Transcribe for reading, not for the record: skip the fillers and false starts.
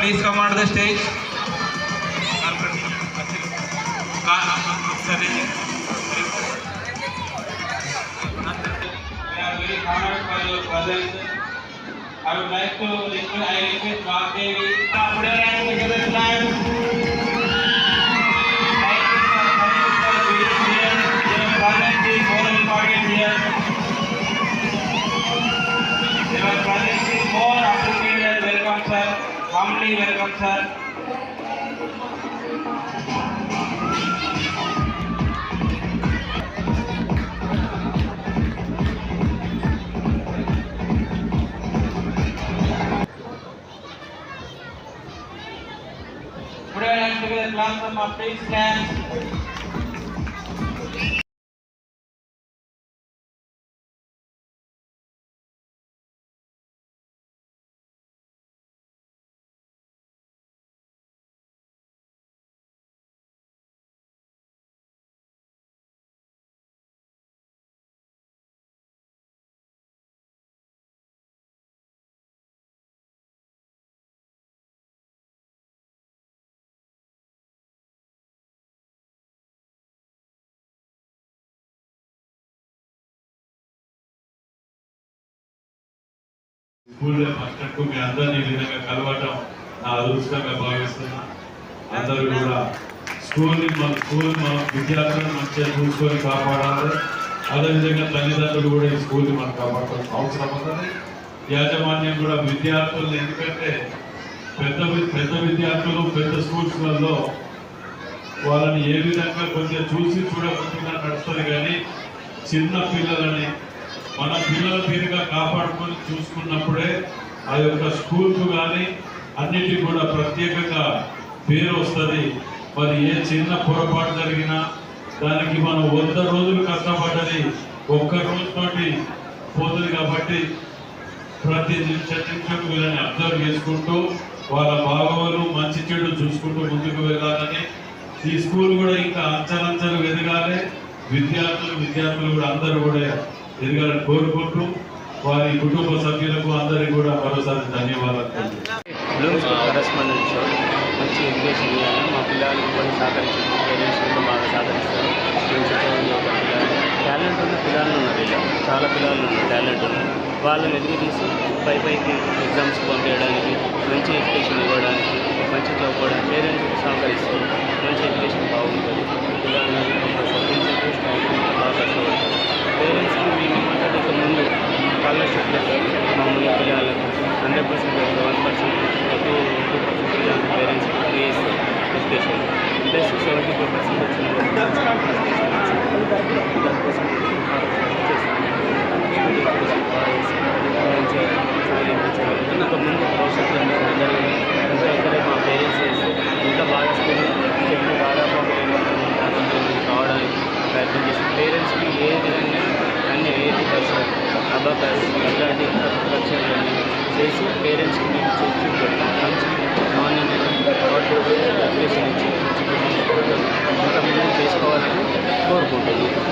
please come onto the stage. We are very honored by your presence. I would like to request Vagdevi. Put your hands together in time. Thank you for being here. Your presence is more important here. Your presence is more appreciated. Welcome, sir. Humbly welcome, sir. Put your hands together, clap them up, please stand. స్కూల్లో first మీ అందరినీ ఈ విధంగా కలవటం నా అదృష్టంగా భావిస్తున్నా. అందరూ కూడా స్కూల్ మన విద్యార్థులను మంచిగా చూసుకొని కాపాడాలి. అదేవిధంగా తల్లిదండ్రులు కూడా ఈ స్కూల్ని మనం కాపాడుకోవాల్సిన అవసరం ఉంటుంది. యాజమాన్యం కూడా విద్యార్థులను, ఎందుకంటే పెద్ద విద్యార్థులు పెద్ద స్కూల్స్లలో వాళ్ళని ఏ విధంగా కొంచెం చూసి చూడకుండా నడుస్తుంది, కానీ చిన్న పిల్లలని మన పిల్లల తీరుగా కాపాడుకొని చూసుకున్నప్పుడే ఆ యొక్క స్కూల్కు కానీ అన్నిటికీ కూడా ప్రత్యేకంగా పేరు వస్తుంది. మరి ఏ చిన్న పొరపాటు జరిగినా దానికి మనం 100 రోజులు కష్టపడ్డది ఒక్క రోజుతోటి పోతుంది. కాబట్టి ప్రతి నిమిషం వీళ్ళని అబ్జర్వ్ చేసుకుంటూ వాళ్ళ భాగవలు మంచి చెడు చూసుకుంటూ ముందుకు వెళ్ళాలని, ఈ స్కూల్ కూడా ఇంకా అంచెలంచెలు ఎదగాలి. విద్యార్థులు కూడా అందరూ కూడా ఎదగాలని కోరుకుంటూ వారి కుటుంబ సభ్యులకు అందరికీ కూడా మరోసారి ధన్యవాదాలు. కరెస్పాండెంట్ సార్ మంచి ఎడ్యుకేషన్ ఇవ్వాలి. మా పిల్లలకు కూడా సహకరించారు, పేరెంట్స్ కూడా బాగా సహకరిస్తారు. మంచి టాలెంట్ ఉన్న పిల్లలు ఉన్నారు, ఇలా చాలా పిల్లలు ఉన్నారు టాలెంట్ ఉన్నారు. వాళ్ళని ఎదిగి తీసి పైకి ఎగ్జామ్స్ పంపించడానికి, మంచి ఎడ్యుకేషన్ ఇవ్వడానికి, మంచి చదువుకోవడానికి పేరెంట్స్ సహకరిస్తారు. మంచి ఎడ్యుకేషన్ బాగుంటుంది. పిల్లల్ని బాగా కష్టపడతారు. పేరెంట్స్కి మేము ఏమంటే ఇక ముందు స్కాలర్షిప్ మామూలుగా పిల్లలకు 100% 1% 2% పిల్లలకి పేరెంట్స్కి ఫ్రీ ఇస్తారు ఎడ్యుకేషన్. ప్లస్ 75% వచ్చిన దానికోసం మంచిగా ఇంకా ముందు భవిష్యత్తులో ఇంకా ఇక్కడే మా పేరెంట్స్ ఇంకా బాగా స్కూల్ చెప్పి దాదాపు కావడానికి ప్రయత్నం చేసి పేరెంట్స్కి ఏ విధంగా అన్ని 80% అబాకస్ ఇట్లాంటి ఖర్చులన్నీ చేసి పేరెంట్స్కి మేము చేసి మంచి నాణ్యమైన ఎడ్యుకేషన్ ఇచ్చి ఇంకా ముందు చేసుకోవాలని కోరుకుంటున్నాను.